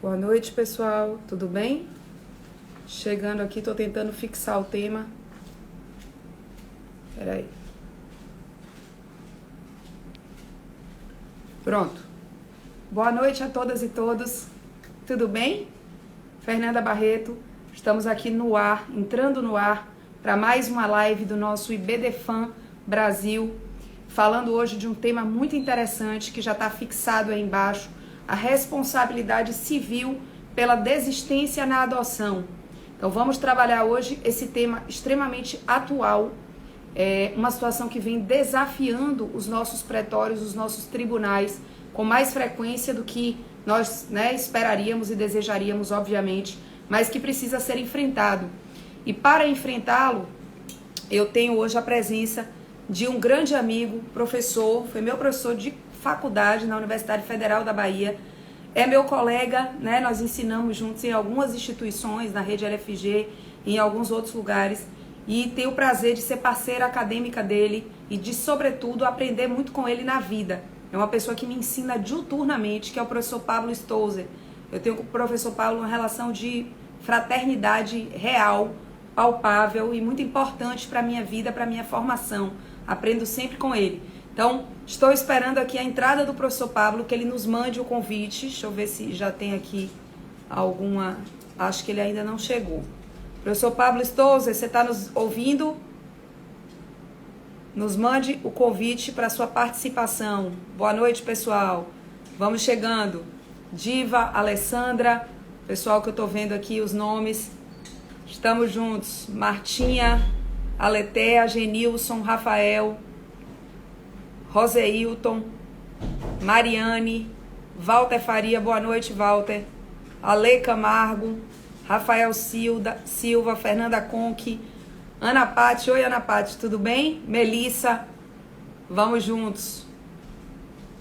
Boa noite, pessoal. Tudo bem? Chegando aqui, tô tentando fixar o tema. Peraí. Pronto. Boa noite a todas e todos. Tudo bem? Fernanda Barreto. Estamos aqui no ar, entrando no ar, para mais uma live do nosso IBDFan Brasil, falando hoje de um tema muito interessante que já está fixado aí embaixo, a responsabilidade civil pela desistência na adoção. Então vamos trabalhar hoje esse tema extremamente atual, uma situação que vem desafiando os nossos pretórios, os nossos tribunais, com mais frequência do que nós esperaríamos e desejaríamos, obviamente, mas que precisa ser enfrentado. E para enfrentá-lo, eu tenho hoje a presença de um grande amigo, professor, foi meu professor de faculdade na Universidade Federal da Bahia, é meu colega, né? Nós ensinamos juntos em algumas instituições, na rede LFG, em alguns outros lugares, e tenho o prazer de ser parceira acadêmica dele e de, sobretudo, aprender muito com ele na vida. É uma pessoa que me ensina diuturnamente, que é o professor Pablo Stouzer. Eu tenho com o professor Pablo uma relação de fraternidade real, palpável e muito importante para a minha vida, para a minha formação. Aprendo sempre com ele. Então, estou esperando aqui a entrada do professor Pablo, que ele nos mande o convite. Deixa eu ver se já tem aqui alguma... Acho que ele ainda não chegou. Professor Pablo Stouzer, você está nos ouvindo? Nos mande o convite para a sua participação. Boa noite, pessoal. Vamos chegando. Diva, Alessandra, pessoal que eu estou vendo aqui os nomes. Estamos juntos. Martinha, Aletea, Genilson, Rafael, Roseilton, Mariane, Walter Faria, boa noite, Walter. Ale Camargo, Rafael Silva, Fernanda Conque, Ana Pati, oi Ana Pati, tudo bem? Melissa, vamos juntos.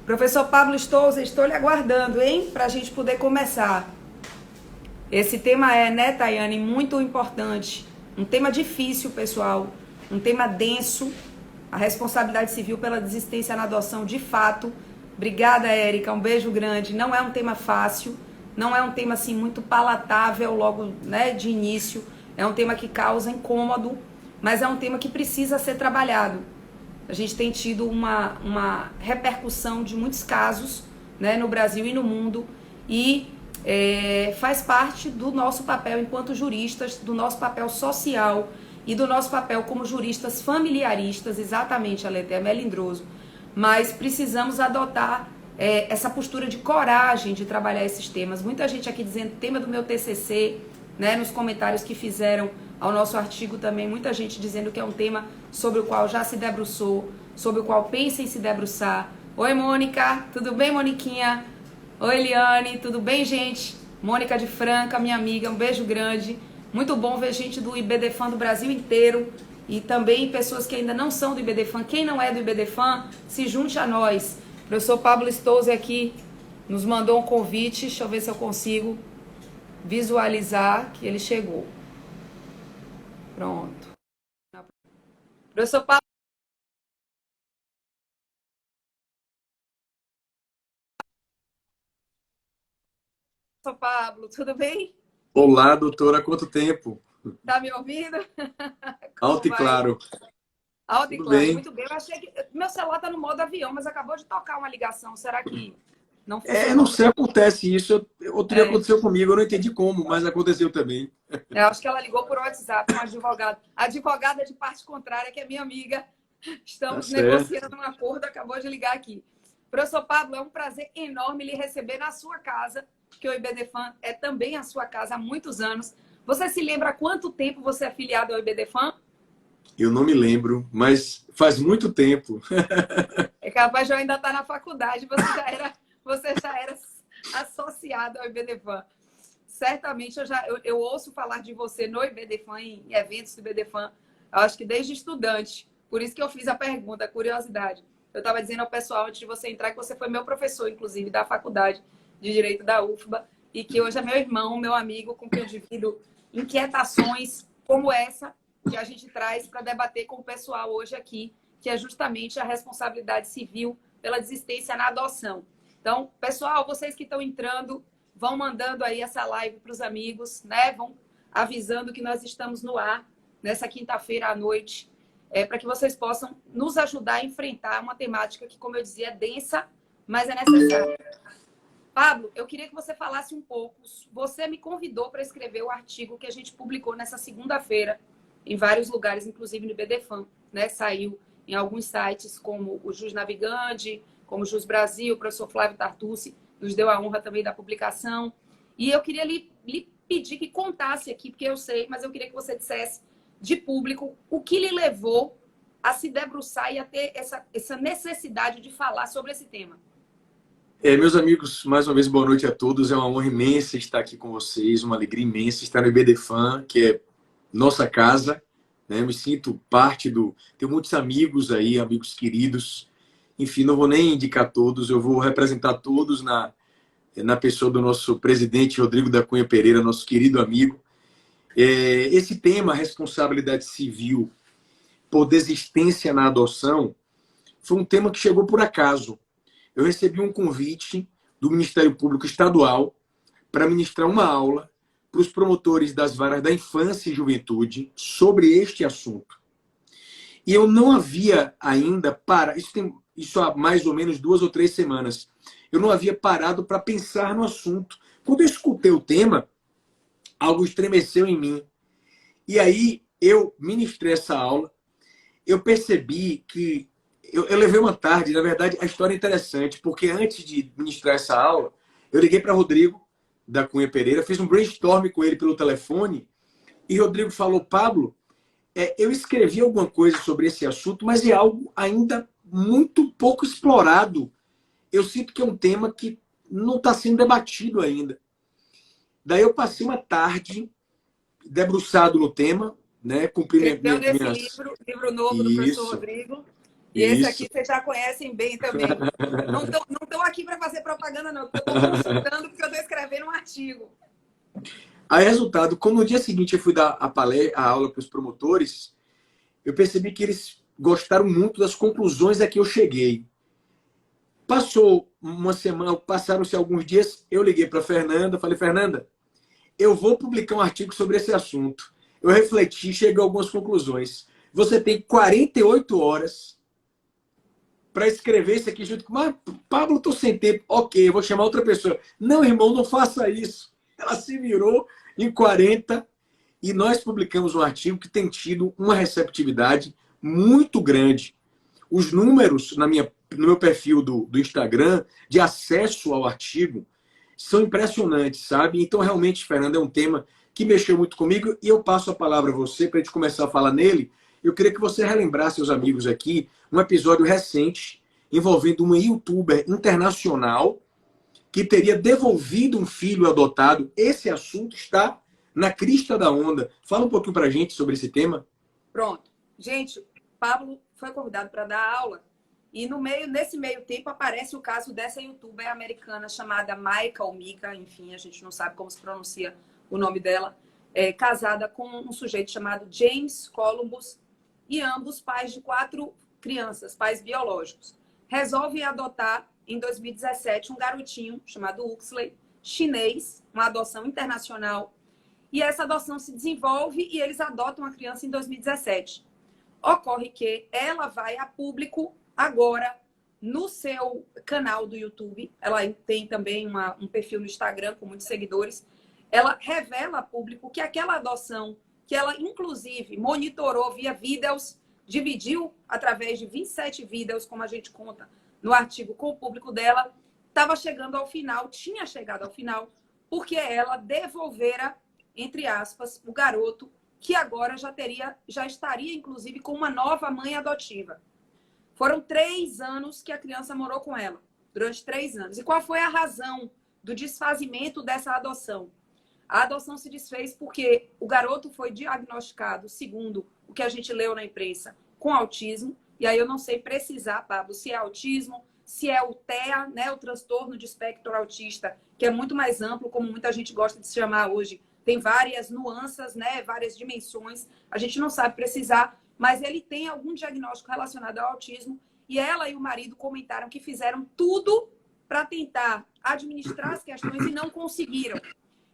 Professor Pablo Stouzer, estou lhe aguardando, hein? Para a gente poder começar. Esse tema é, né, Tayane, muito importante. Um tema difícil, pessoal. Um tema denso. A responsabilidade civil pela desistência na adoção, de fato. Obrigada, Érica. Um beijo grande. Não é um tema fácil. Não é um tema, assim, muito palatável logo, né, de início. É um tema que causa incômodo, mas é um tema que precisa ser trabalhado. A gente tem tido uma repercussão de muitos casos, né, no Brasil e no mundo. E faz parte do nosso papel enquanto juristas, do nosso papel social e do nosso papel como juristas familiaristas, exatamente, Aleté, é melindroso. Mas precisamos adotar essa postura de coragem de trabalhar esses temas. Muita gente aqui dizendo tema do meu TCC, né, nos comentários que fizeram ao nosso artigo também, muita gente dizendo que é um tema sobre o qual já se debruçou, sobre o qual pensa em se debruçar. Oi, Mônica, tudo bem, Moniquinha? Oi, Eliane, tudo bem, gente? Mônica de Franca, minha amiga, um beijo grande. Muito bom ver gente do IBDFan do Brasil inteiro e também pessoas que ainda não são do IBDFan. Quem não é do IBDFan, se junte a nós. O professor Pablo Stouzer aqui nos mandou um convite. Deixa eu ver se eu consigo visualizar que ele chegou. Pronto. Professor Pablo. Professor Pablo, tudo bem? Olá, doutora, quanto tempo? Tá me ouvindo? Como Alto e vai? claro. Alto e Tudo claro, bem? muito bem. Eu achei que meu celular tá no modo avião, mas acabou de tocar uma ligação. Será que não Não funcionou? sei, acontece isso. Outro dia É, aconteceu comigo, eu não entendi como, mas aconteceu também. eu acho que ela ligou por WhatsApp, uma advogada. A advogada de parte contrária, que é minha amiga. Tá Estamos certo. negociando um acordo, acabou de ligar aqui. Professor Pablo, é um prazer enorme lhe receber na sua casa, que o IBDFan é também a sua casa há muitos anos. Você se lembra há quanto tempo você é afiliado ao IBDFan? Eu não me lembro, mas faz muito tempo. É capaz de eu ainda estar na faculdade, você já era associado ao IBDFan. Certamente eu ouço falar de você no IBDFan, em eventos do IBDFan, eu acho que desde estudante. Por isso que eu fiz a pergunta, a curiosidade. Eu estava dizendo ao pessoal, antes de você entrar, que você foi meu professor, inclusive, da faculdade de Direito da UFBA, e que hoje é meu irmão, meu amigo, com quem eu divido inquietações como essa que a gente traz para debater com o pessoal hoje aqui, que é justamente a responsabilidade civil pela desistência na adoção. Então, pessoal, vocês que estão entrando, vão mandando aí essa live para os amigos, né? Vão avisando que nós estamos no ar nessa quinta-feira à noite, para que vocês possam nos ajudar a enfrentar uma temática que, como eu dizia, é densa, mas é necessária. Pablo, eu queria que você falasse um pouco. Você me convidou para escrever o artigo que a gente publicou nessa segunda-feira em vários lugares, inclusive no IBDFAN, né? Saiu em alguns sites como o Jus Navigante, como o Jus Brasil, o professor Flávio Tartucci nos deu a honra também da publicação. E eu queria lhe pedir que contasse aqui, porque eu sei, mas eu queria que você dissesse de público o que lhe levou a se debruçar e a ter essa necessidade de falar sobre esse tema. Meus amigos, mais uma vez, boa noite a todos. É uma honra imensa estar aqui com vocês, uma alegria imensa estar no IBDFAN, que é nossa casa, né? Me sinto parte do... Tenho muitos amigos aí, amigos queridos. Enfim, não vou nem indicar todos, eu vou representar todos na pessoa do nosso presidente Rodrigo da Cunha Pereira, nosso querido amigo. Esse tema, responsabilidade civil por desistência na adoção, foi um tema que chegou por acaso. Eu recebi um convite do Ministério Público Estadual para ministrar uma aula para os promotores das varas da infância e juventude sobre este assunto. E eu não havia ainda isso há mais ou menos 2 ou 3 semanas. Eu não havia parado para pensar no assunto. Quando eu escutei o tema, algo estremeceu em mim. E aí eu ministrei essa aula. Eu percebi que eu levei uma tarde. Na verdade, a história é interessante, porque antes de ministrar essa aula, eu liguei para Rodrigo da Cunha Pereira, fiz um brainstorm com ele pelo telefone, e Rodrigo falou: Pablo, eu escrevi alguma coisa sobre esse assunto, mas é algo ainda muito pouco explorado. Eu sinto que é um tema que não está sendo debatido ainda. Daí eu passei uma tarde debruçado no tema, né? Cumpri desse livro novo do professor Rodrigo. E esse aqui vocês já conhecem bem também. Não estou aqui para fazer propaganda, não, porque eu estou consultando, porque eu estou escrevendo um artigo. Aí, resultado, como no dia seguinte eu fui dar a aula para os promotores, eu percebi que eles gostaram muito das conclusões a que eu cheguei. Passou uma semana, passaram-se alguns dias, eu liguei para a Fernanda, falei: Fernanda, eu vou publicar um artigo sobre esse assunto. Eu refleti, cheguei a algumas conclusões. Você tem 48 horas para escrever isso aqui junto com... Mas, Pablo, estou sem tempo. Ok, eu vou chamar outra pessoa. Não, irmão, não faça isso. Ela se virou em 40 e nós publicamos um artigo que tem tido uma receptividade muito grande. Os números no meu perfil do Instagram de acesso ao artigo são impressionantes, sabe? Então, realmente, Fernanda, é um tema que mexeu muito comigo e eu passo a palavra a você para a gente começar a falar nele. Eu queria que você relembrasse seus amigos aqui um episódio recente envolvendo uma youtuber internacional que teria devolvido um filho adotado. Esse assunto está na crista da onda. Fala um pouquinho para a gente sobre esse tema. Pronto. Gente, Pablo foi convidado para dar aula e nesse meio tempo aparece o caso dessa youtuber americana chamada Mika, enfim, a gente não sabe como se pronuncia o nome dela, casada com um sujeito chamado James Columbus e ambos pais de 4 crianças, pais biológicos. Resolvem adotar em 2017 um garotinho chamado Huxley, chinês, uma adoção internacional. E essa adoção se desenvolve e eles adotam a criança em 2017. Ocorre que ela vai a público agora no seu canal do YouTube. Ela tem também um perfil no Instagram com muitos seguidores. Ela revela a público que aquela adoção, que ela inclusive monitorou via vídeos, dividiu através de 27 vídeos, como a gente conta no artigo, com o público dela, estava chegando ao final, tinha chegado ao final, porque ela devolvera, entre aspas, o garoto, que agora já estaria, inclusive, com uma nova mãe adotiva. Foram 3 anos que a criança morou com ela, durante 3 anos. E qual foi a razão do desfazimento dessa adoção? A adoção se desfez porque o garoto foi diagnosticado, segundo o que a gente leu na imprensa, com autismo. E aí eu não sei precisar, Pablo, se é autismo, se é o TEA, né, o transtorno de espectro autista, que é muito mais amplo, como muita gente gosta de se chamar hoje. Tem várias nuances, né, várias dimensões. A gente não sabe precisar, mas ele tem algum diagnóstico relacionado ao autismo. E ela e o marido comentaram que fizeram tudo para tentar administrar as questões e não conseguiram.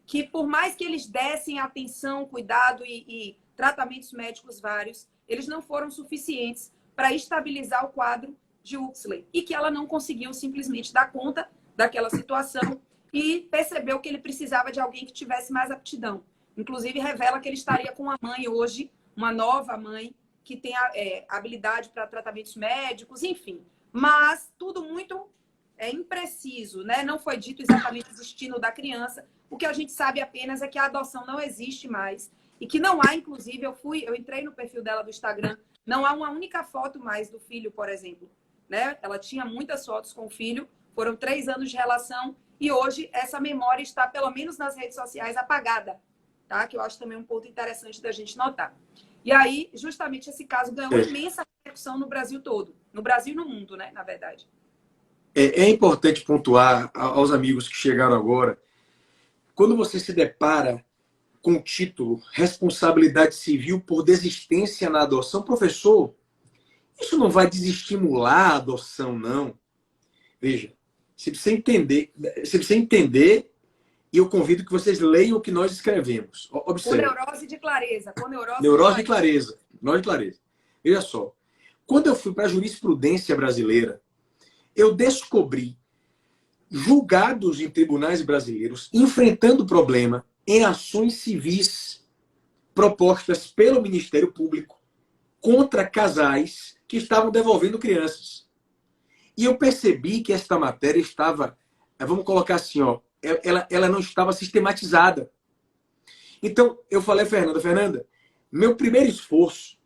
Que por mais que eles dessem atenção, cuidado e tratamentos médicos vários, eles não foram suficientes para estabilizar o quadro de Huxley. E que ela não conseguiu simplesmente dar conta daquela situação e percebeu que ele precisava de alguém que tivesse mais aptidão. Inclusive, revela que ele estaria com uma mãe hoje, uma nova mãe, que tem habilidade para tratamentos médicos, enfim. Mas tudo muito impreciso, né? Não foi dito exatamente o destino da criança. O que a gente sabe apenas é que a adoção não existe mais. E que não há, inclusive, eu entrei no perfil dela do Instagram, não há uma única foto mais do filho, por exemplo. Né? Ela tinha muitas fotos com o filho, foram 3 anos de relação, e hoje essa memória está, pelo menos nas redes sociais, apagada. Tá? Que eu acho também um ponto interessante da gente notar. E aí, justamente, esse caso ganhou imensa repercussão no Brasil todo. No Brasil e no mundo, né? Na verdade. É importante pontuar aos amigos que chegaram agora, quando você se depara com o título Responsabilidade Civil por Desistência na Adoção, professor, isso não vai desestimular a adoção, não. Veja, você precisa entender, e eu convido que vocês leiam o que nós escrevemos. Observe. Com neurose de clareza. Neurose de clareza. Veja só. Quando eu fui para a jurisprudência brasileira, eu descobri julgados em tribunais brasileiros enfrentando o problema em ações civis propostas pelo Ministério Público contra casais que estavam devolvendo crianças. E eu percebi que esta matéria estava, vamos colocar assim, ó, ela não estava sistematizada. Então, eu falei, Fernanda, meu primeiro esforço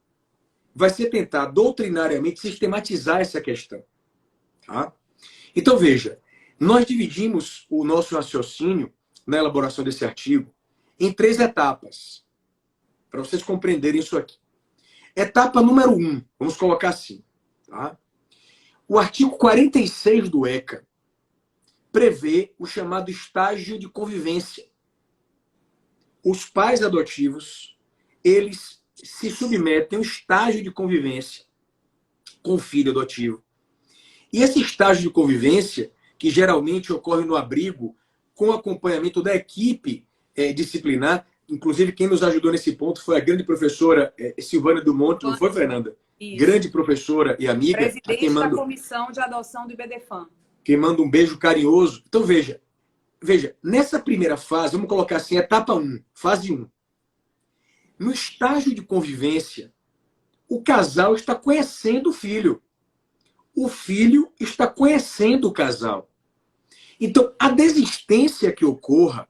vai ser tentar doutrinariamente sistematizar essa questão. Tá? Então, veja, nós dividimos o nosso raciocínio na elaboração desse artigo em 3 etapas, para vocês compreenderem isso aqui. Etapa número 1, vamos colocar assim. Tá? O artigo 46 do ECA prevê o chamado estágio de convivência. Os pais adotivos, eles se submetem a um estágio de convivência com o filho adotivo. E esse estágio de convivência, que geralmente ocorre no abrigo, com acompanhamento da equipe disciplinar, inclusive quem nos ajudou nesse ponto foi a grande professora Silvana Dumont, não foi, Fernanda? Isso. Grande professora e amiga. Presidente da Comissão de Adoção do IBDFAM. Quem manda um beijo carinhoso. Então, veja, nessa primeira fase, vamos colocar assim, etapa 1, fase 1. No estágio de convivência, o casal está conhecendo o filho. O filho está conhecendo o casal. Então, a desistência que ocorra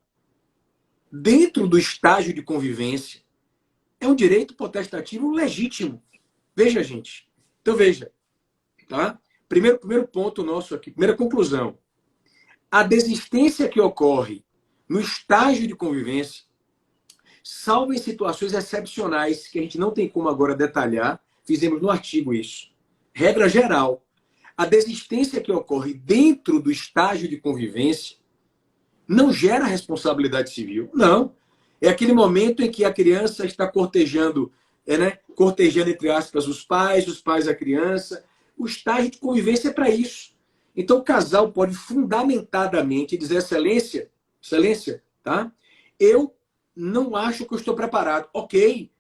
dentro do estágio de convivência é um direito potestativo legítimo. Veja, gente. Então, veja. Tá? Primeiro ponto nosso aqui, primeira conclusão. A desistência que ocorre no estágio de convivência, salvo em situações excepcionais, que a gente não tem como agora detalhar, fizemos no artigo isso. Regra geral, a desistência que ocorre dentro do estágio de convivência não gera responsabilidade civil. Não. É aquele momento em que a criança está cortejando, cortejando, entre aspas, os pais a criança. O estágio de convivência é para isso. Então, o casal pode fundamentadamente dizer, excelência, tá? Eu não acho que eu estou preparado. Ok.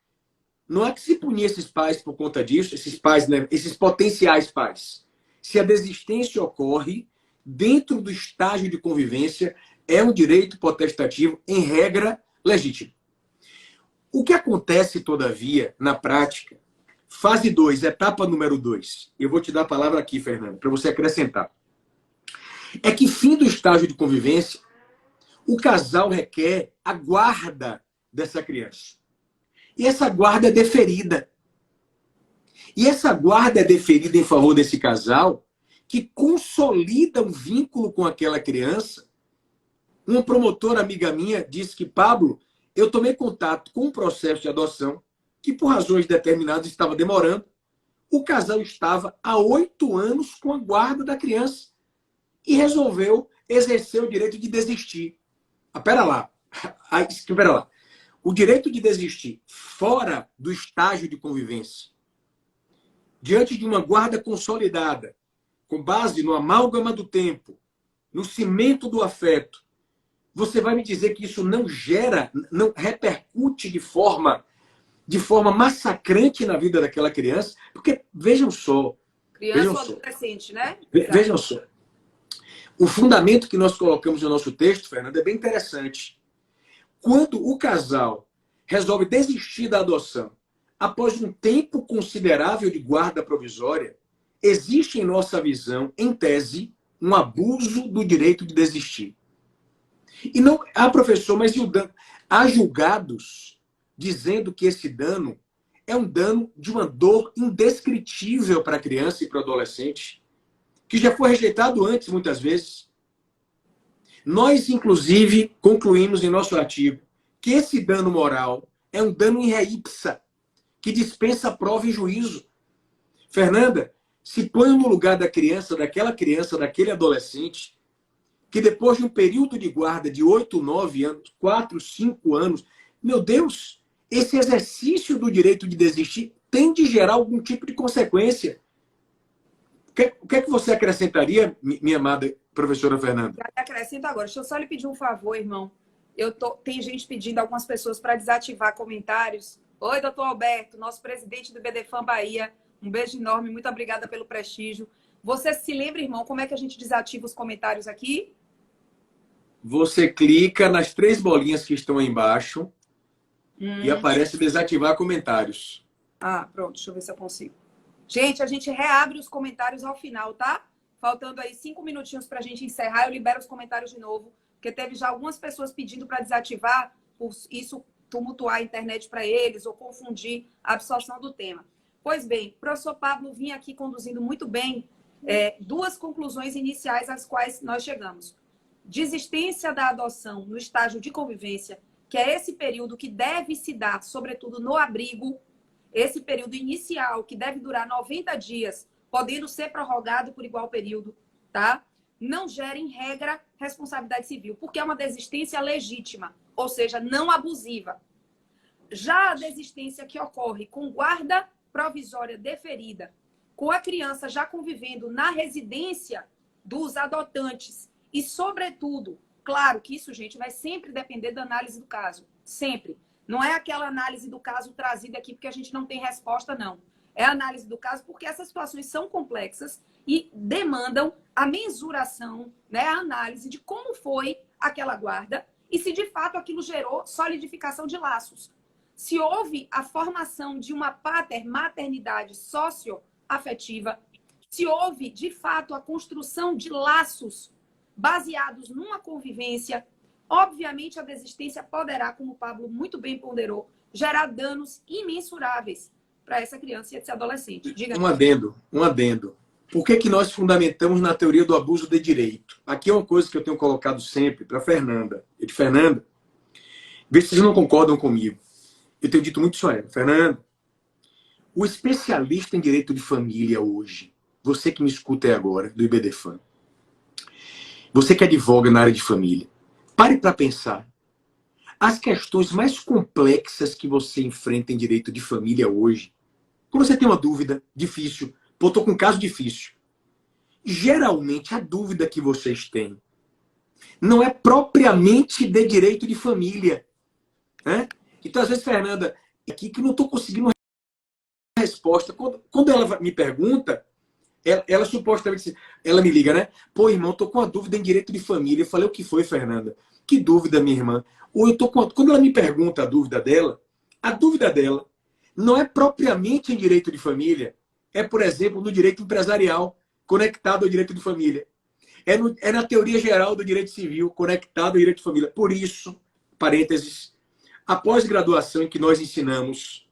Não há que se punir esses pais por conta disso, esses pais, né? Esses potenciais pais. Se a desistência ocorre dentro do estágio de convivência, é um direito potestativo, em regra, legítimo. O que acontece, todavia, na prática, fase 2, etapa número 2, eu vou te dar a palavra aqui, Fernando, para você acrescentar, é que, fim do estágio de convivência, o casal requer a guarda dessa criança. E essa guarda é deferida. E essa guarda é deferida em favor desse casal que consolida um vínculo com aquela criança. Uma promotora amiga minha disse que, Pablo, eu tomei contato com um processo de adoção que, por razões determinadas, estava demorando. O casal estava há 8 anos com a guarda da criança e resolveu exercer o direito de desistir. Pera lá. O direito de desistir fora do estágio de convivência, diante de uma guarda consolidada, com base no amálgama do tempo, no cimento do afeto, você vai me dizer que isso não gera, não repercute de forma massacrante na vida daquela criança? Porque, vejam só. Criança ou adolescente, né? Vejam só. O fundamento que nós colocamos no nosso texto, Fernanda, é bem interessante. Quando o casal resolve desistir da adoção após um tempo considerável de guarda provisória, existe em nossa visão, em tese, um abuso do direito de desistir. E não, professor, mas e o dano? Há julgados dizendo que esse dano é um dano de uma dor indescritível para a criança e para o adolescente, que já foi rejeitado antes, muitas vezes. Nós, inclusive, concluímos em nosso artigo que esse dano moral é um dano in re ipsa, que dispensa prova e juízo. Fernanda, se põe no lugar da criança, daquele adolescente, que depois de um período de guarda de 8, 9 anos, 4, 5 anos, meu Deus, esse exercício do direito de desistir tem de gerar algum tipo de consequência. O que é que você acrescentaria, minha amada professora Fernanda? Eu acrescento agora. Deixa eu só lhe pedir um favor, irmão. Tem gente pedindo, algumas pessoas, para desativar comentários. Oi, doutor Alberto, nosso presidente do BDFAN Bahia. Um beijo enorme, muito obrigada pelo prestígio. Você se lembra, irmão, como é que a gente desativa os comentários aqui? Você clica nas 3 bolinhas que estão aí embaixo e aparece desativar comentários. Ah, pronto, deixa eu ver se eu consigo. Gente, a gente reabre os comentários ao final, tá? Faltando aí 5 minutinhos para a gente encerrar, eu libero os comentários de novo, porque teve já algumas pessoas pedindo para desativar, por isso tumultuar a internet para eles ou confundir a absorção do tema. Pois bem, o professor Pablo vinha aqui conduzindo muito bem 2 conclusões iniciais às quais nós chegamos. Desistência da adoção no estágio de convivência, que é esse período que deve se dar, sobretudo no abrigo, esse período inicial, que deve durar 90 dias, podendo ser prorrogado por igual período, tá? Não gera, em regra, responsabilidade civil, porque é uma desistência legítima, ou seja, não abusiva. Já a desistência que ocorre com guarda provisória deferida, com a criança já convivendo na residência dos adotantes e, sobretudo, claro que isso, gente, vai sempre depender da análise do caso, sempre. Não é aquela análise do caso trazida aqui porque a gente não tem resposta, não. É a análise do caso porque essas situações são complexas e demandam a mensuração, né, a análise de como foi aquela guarda e se de fato aquilo gerou solidificação de laços. Se houve a formação de uma maternidade socioafetiva, se houve de fato a construção de laços baseados numa convivência, obviamente a desistência poderá, como o Pablo muito bem ponderou, gerar danos imensuráveis para essa criança e esse adolescente. Diga. Um adendo. Por que nós fundamentamos na teoria do abuso de direito? Aqui é uma coisa que eu tenho colocado sempre para Fernanda. Fernanda, vê se vocês não concordam comigo. Eu tenho dito muito isso a ela. Fernanda, o especialista em direito de família hoje, você que me escuta aí agora, do IBDFAN, você que advoga na área de família, pare para pensar. As questões mais complexas que você enfrenta em direito de família hoje, quando você tem uma dúvida difícil, pô, tô com um caso difícil, geralmente a dúvida que vocês têm não é propriamente de direito de família, né? Então, às vezes, Fernanda, aqui que não estou conseguindo resposta. Quando ela me pergunta, ela supostamente, ela me liga, né? Pô, irmão, tô com uma dúvida em direito de família. Eu falei, o que foi, Fernanda? Que dúvida, minha irmã? Ou eu tô com... Quando ela me pergunta a dúvida dela não é propriamente em direito de família. É, por exemplo, no direito empresarial, conectado ao direito de família. É na teoria geral do direito civil, conectado ao direito de família. Por isso, parênteses, a pós-graduação em que nós ensinamos,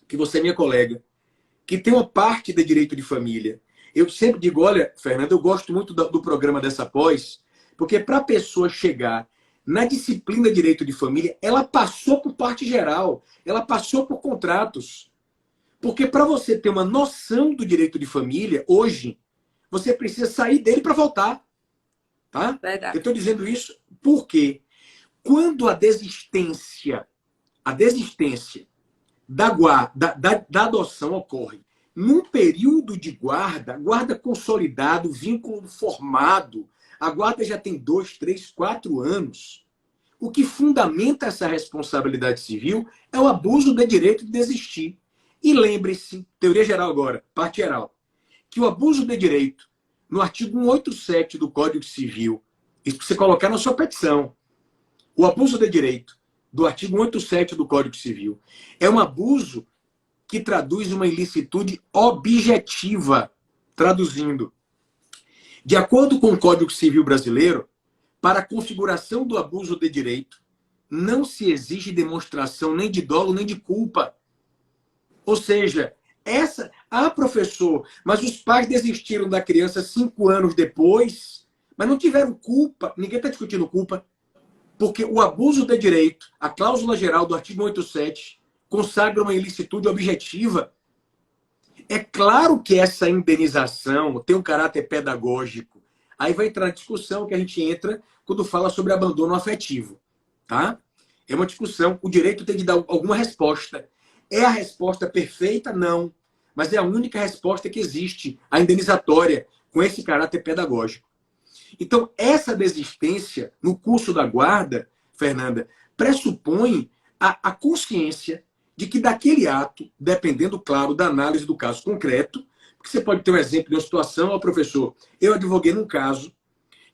que você é minha colega, que tem uma parte de direito de família. Eu sempre digo, olha, Fernanda, eu gosto muito do programa dessa pós, porque para a pessoa chegar na disciplina de direito de família, ela passou por parte geral, ela passou por contratos. Porque para você ter uma noção do direito de família, hoje, você precisa sair dele para voltar. Tá? Eu estou dizendo isso porque quando a desistência da adoção ocorre num período de guarda consolidado, vínculo formado, A guarda já tem 2, 3, 4 anos. O que fundamenta essa responsabilidade civil é o abuso do direito de desistir. E lembre-se, teoria geral agora, parte geral, que o abuso de direito, no artigo 187 do Código Civil, isso para você colocar na sua petição, o abuso de direito do artigo 187 do Código Civil é um abuso que traduz uma ilicitude objetiva. Traduzindo, de acordo com o Código Civil brasileiro, para a configuração do abuso de direito, não se exige demonstração nem de dolo nem de culpa. Ou seja, professor, mas os pais desistiram da criança 5 anos depois, mas não tiveram culpa, ninguém está discutindo culpa, porque o abuso de direito, a cláusula geral do artigo 187, consagra uma ilicitude objetiva. É claro que essa indenização tem um caráter pedagógico. Aí vai entrar a discussão que a gente entra quando fala sobre abandono afetivo. Tá? É uma discussão. O direito tem de dar alguma resposta. É a resposta perfeita? Não. Mas é a única resposta que existe, a indenizatória, com esse caráter pedagógico. Então, essa desistência no curso da guarda, Fernanda, pressupõe a consciência de que daquele ato, dependendo, claro, da análise do caso concreto, porque você pode ter um exemplo de uma situação, professor, eu advoguei num caso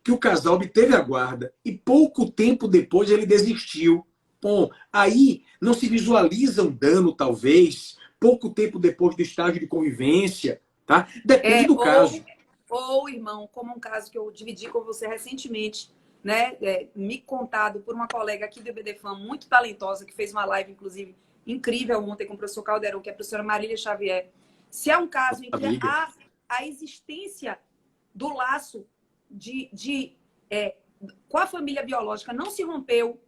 que o casal obteve a guarda e pouco tempo depois ele desistiu. Bom, aí não se visualiza um dano, talvez, pouco tempo depois do estágio de convivência, tá? Depende do caso. Ou, irmão, como um caso que eu dividi com você recentemente, né? Me contado por uma colega aqui do EBDFAN, muito talentosa, que fez uma live, inclusive, incrível ontem com o professor Caldeirão, que é a professora Marília Xavier. Se é um caso em que a existência do laço com a família biológica não se rompeu,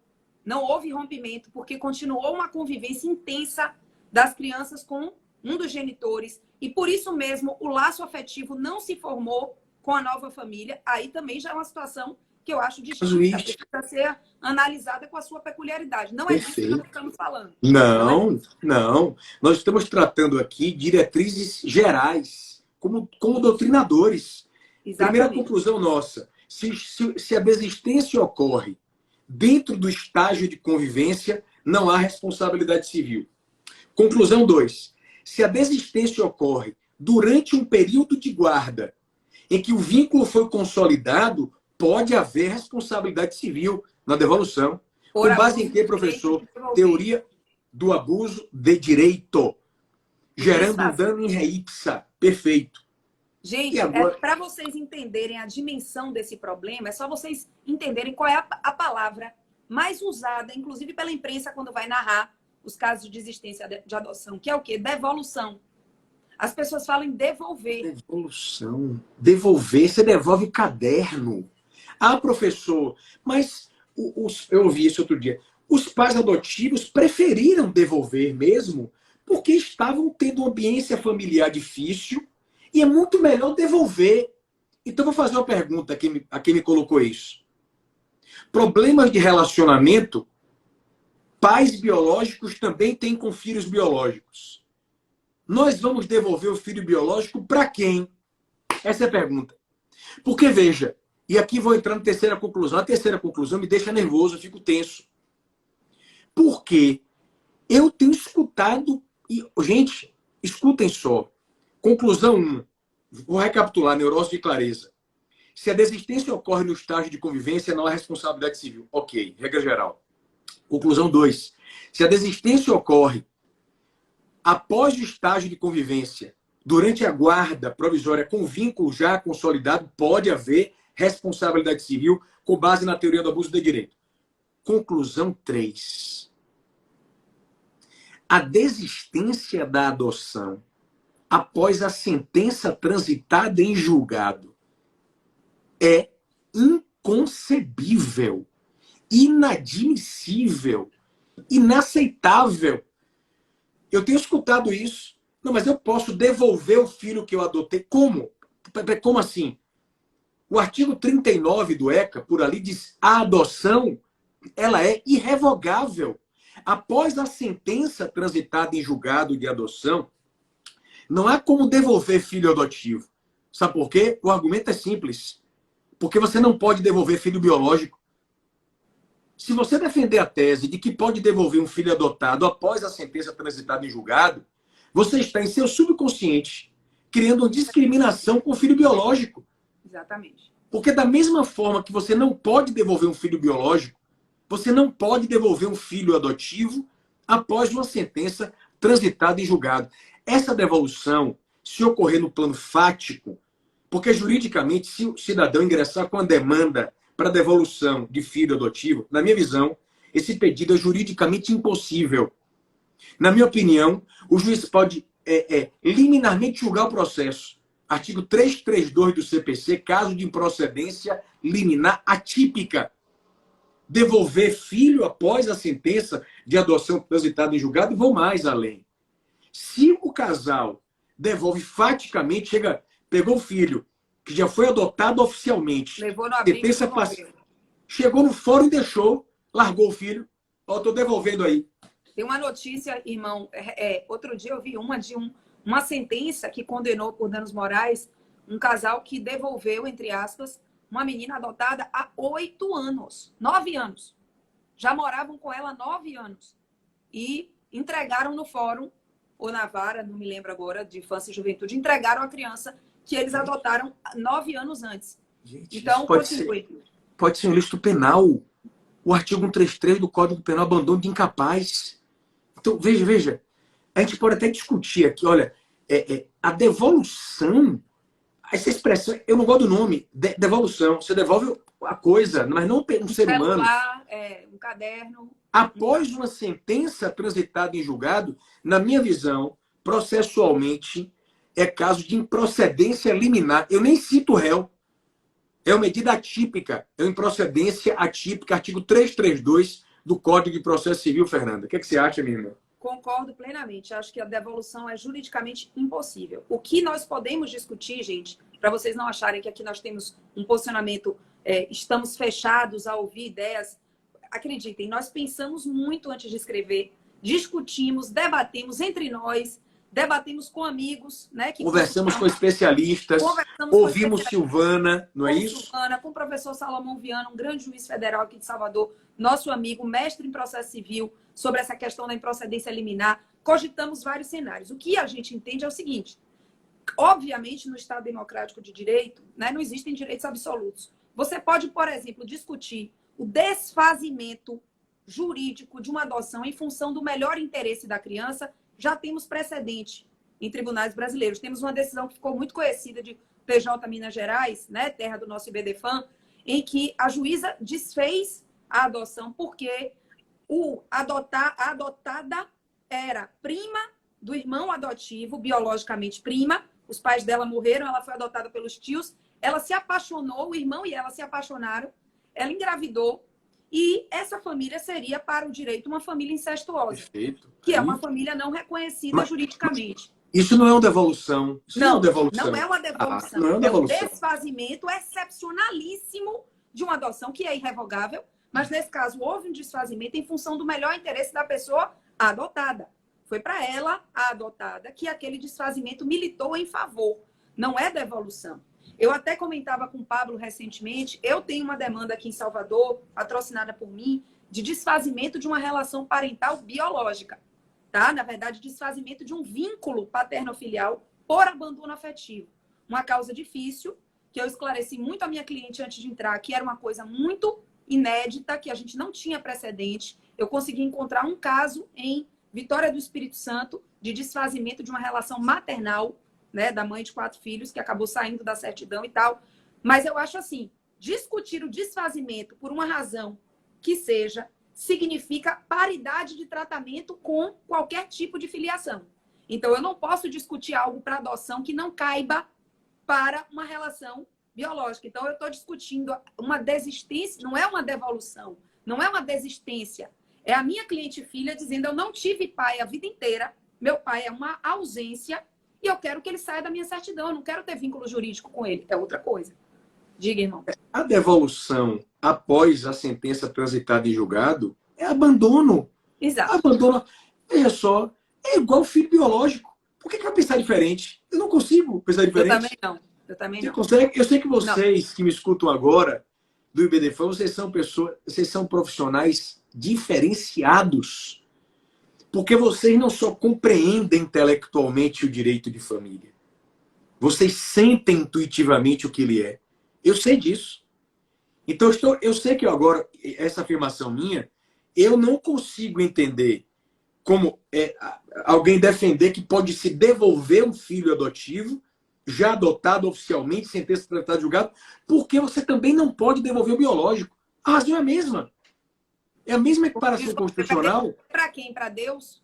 não houve rompimento, porque continuou uma convivência intensa das crianças com um dos genitores, e por isso mesmo o laço afetivo não se formou com a nova família, aí também já é uma situação que eu acho distinta, precisa ser analisada com a sua peculiaridade. Não é disso que nós estamos falando. Não. Nós estamos tratando aqui diretrizes gerais, como doutrinadores. Exatamente. Primeira conclusão nossa, se a desistência ocorre dentro do estágio de convivência, não há responsabilidade civil. Conclusão 2. Se a desistência ocorre durante um período de guarda em que o vínculo foi consolidado, pode haver responsabilidade civil na devolução. Com base em que, professor? Teoria do abuso de direito. Gerando um dano em re ipsa. Perfeito. Gente, agora... para vocês entenderem a dimensão desse problema, é só vocês entenderem qual é a palavra mais usada, inclusive pela imprensa, quando vai narrar os casos de desistência de adoção, que é o quê? Devolução. As pessoas falam em devolver. Devolução. Devolver, você devolve o caderno. Ah, professor, mas eu ouvi isso outro dia. Os pais adotivos preferiram devolver mesmo porque estavam tendo uma ambiência familiar difícil e é muito melhor devolver. Então, vou fazer uma pergunta a quem me colocou isso. Problemas de relacionamento, pais biológicos também têm com filhos biológicos. Nós vamos devolver o filho biológico para quem? Essa é a pergunta. Porque, veja, e aqui vou entrar na terceira conclusão. A terceira conclusão me deixa nervoso, eu fico tenso. Porque eu tenho escutado... Gente, escutem só. Conclusão 1. Vou recapitular, neurose de clareza. Se a desistência ocorre no estágio de convivência, não há responsabilidade civil. Ok, regra geral. Conclusão 2. Se a desistência ocorre após o estágio de convivência, durante a guarda provisória com vínculo já consolidado, pode haver responsabilidade civil com base na teoria do abuso de direito. Conclusão 3. A desistência da adoção após a sentença transitada em julgado é inconcebível, inadmissível, inaceitável. Eu tenho escutado isso. Não, mas eu posso devolver o filho que eu adotei. Como? Como assim? O artigo 39 do ECA, por ali, diz a adoção ela é irrevogável. Após a sentença transitada em julgado de adoção, não há como devolver filho adotivo. Sabe por quê? O argumento é simples. Porque você não pode devolver filho biológico. Se você defender a tese de que pode devolver um filho adotado após a sentença transitada em julgado, você está em seu subconsciente criando uma discriminação com o filho biológico. Exatamente. Porque da mesma forma que você não pode devolver um filho biológico, você não pode devolver um filho adotivo após uma sentença transitada em julgado. Essa devolução, se ocorrer no plano fático, porque juridicamente, se o cidadão ingressar com a demanda para devolução de filho adotivo, na minha visão, esse pedido é juridicamente impossível. Na minha opinião, o juiz pode liminarmente julgar o processo. Artigo 332 do CPC, caso de improcedência liminar atípica. Devolver filho após a sentença de adoção transitada em julgado, e vou mais além. Se o casal devolve faticamente, pegou o filho, que já foi adotado oficialmente, levou no abrigo, chegou no fórum e deixou, largou o filho, estou devolvendo aí. Tem uma notícia, irmão, outro dia eu vi uma sentença que condenou por danos morais um casal que devolveu, entre aspas, uma menina adotada há 8 anos, 9 anos. Já moravam com ela há 9 anos. E entregaram no fórum, ou na vara, não me lembro agora, de infância e juventude, entregaram a criança que eles adotaram 9 anos antes. Gente, então, pode ser um ilícito penal. O artigo 133 do Código Penal, abandono de incapaz. Então, veja. A gente pode até discutir aqui, olha, a devolução, essa expressão, eu não gosto do nome, devolução. Você devolve a coisa, mas não um ser humano. Um caderno. Após uma sentença transitada em julgado, na minha visão, processualmente, é caso de improcedência liminar. Eu nem cito o réu. É uma medida atípica. É uma improcedência atípica, artigo 332 do Código de Processo Civil, Fernanda. O que você acha, minha irmã? Concordo plenamente. Acho que a devolução é juridicamente impossível. O que nós podemos discutir, gente, para vocês não acharem que aqui nós temos um posicionamento, estamos fechados a ouvir ideias. Acreditem, nós pensamos muito antes de escrever, discutimos, debatemos entre nós, debatemos com amigos, né? Conversamos com especialistas, ouvimos Silvana, não é isso? Silvana, com o professor Salomão Viana, um grande juiz federal aqui de Salvador, nosso amigo, mestre em processo civil, sobre essa questão da improcedência liminar. Cogitamos vários cenários. O que a gente entende é o seguinte: obviamente, no Estado democrático de direito, né, não existem direitos absolutos. Você pode, por exemplo, discutir o desfazimento jurídico de uma adoção em função do melhor interesse da criança. Já temos precedente em tribunais brasileiros. Temos uma decisão que ficou muito conhecida de PJ Minas Gerais, né, terra do nosso IBDFAN, em que a juíza desfez a adoção porque a adotada era prima do irmão adotivo, biologicamente prima. Os pais dela morreram, ela foi adotada pelos tios. Ela se apaixonou, o irmão e ela se apaixonaram. Ela engravidou. E essa família seria, para o direito, uma família incestuosa. Perfeito. Que é uma família não reconhecida juridicamente. Isso não é uma devolução. Não é uma devolução. Não é uma devolução. Não é uma devolução. É um desfazimento excepcionalíssimo de uma adoção, que é irrevogável. Mas, nesse caso, houve um desfazimento em função do melhor interesse da pessoa adotada. Foi para ela, a adotada, que aquele desfazimento militou em favor. Não é devolução. Eu até comentava com o Pablo recentemente, eu tenho uma demanda aqui em Salvador, patrocinada por mim, de desfazimento de uma relação parental biológica. Tá? Na verdade, desfazimento de um vínculo paterno-filial por abandono afetivo. Uma causa difícil, que eu esclareci muito a minha cliente antes de entrar, que era uma coisa muito inédita, que a gente não tinha precedente. Eu consegui encontrar um caso em Vitória do Espírito Santo de desfazimento de uma relação maternal, né, da mãe de 4 filhos, que acabou saindo da certidão e tal. Mas eu acho assim, discutir o desfazimento por uma razão que seja, significa paridade de tratamento com qualquer tipo de filiação. Então, eu não posso discutir algo para adoção que não caiba para uma relação biológica. Então, eu estou discutindo uma desistência, não é uma devolução, não é uma desistência. É a minha cliente filha dizendo, eu não tive pai a vida inteira, meu pai é uma ausência e eu quero que ele saia da minha certidão, eu não quero ter vínculo jurídico com ele. É outra coisa. Diga, irmão. A devolução após a sentença transitada em julgado é abandono. Exato. Abandono, veja só, é igual filho biológico. Por que vai pensar diferente? Eu não consigo pensar diferente. Eu também não. Eu também Você não. consegue? Eu sei que Não. vocês que me escutam agora do IBDFAN, vocês são pessoas, vocês são profissionais diferenciados, porque vocês não só compreendem intelectualmente o direito de família, vocês sentem intuitivamente o que ele é. Eu sei disso. Então eu sei que agora essa afirmação minha, eu não consigo entender como alguém defender que pode se devolver um filho adotivo já adotado oficialmente, sem ter se tratado julgado, porque você também não pode devolver o biológico. A razão é a mesma. É a mesma equiparação constitucional. Para quem? Para Deus?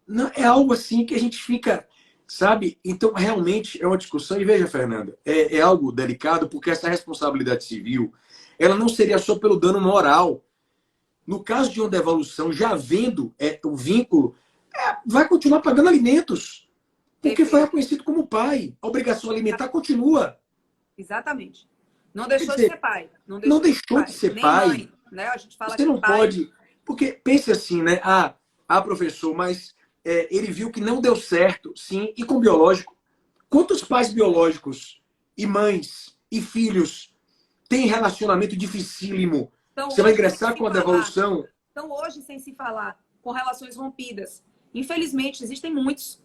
Não, é algo assim que a gente fica, sabe? Então, realmente é uma discussão. E veja, Fernanda, é algo delicado, porque essa responsabilidade civil, ela não seria só pelo dano moral. No caso de uma devolução, já havendo o vínculo, vai continuar pagando alimentos. Porque foi reconhecido como pai. A obrigação alimentar continua. Exatamente. Não deixou Quer dizer, de ser pai. Não deixou de ser nem pai. Mãe, né? A gente fala Você que não pai... pode... Porque pense assim, né? Professor, mas ele viu que não deu certo. Sim, e com biológico. Quantos pais biológicos e mães e filhos têm relacionamento dificílimo? Então, Você vai ingressar com a devolução? Então, hoje, sem se falar, com relações rompidas. Infelizmente, existem muitos,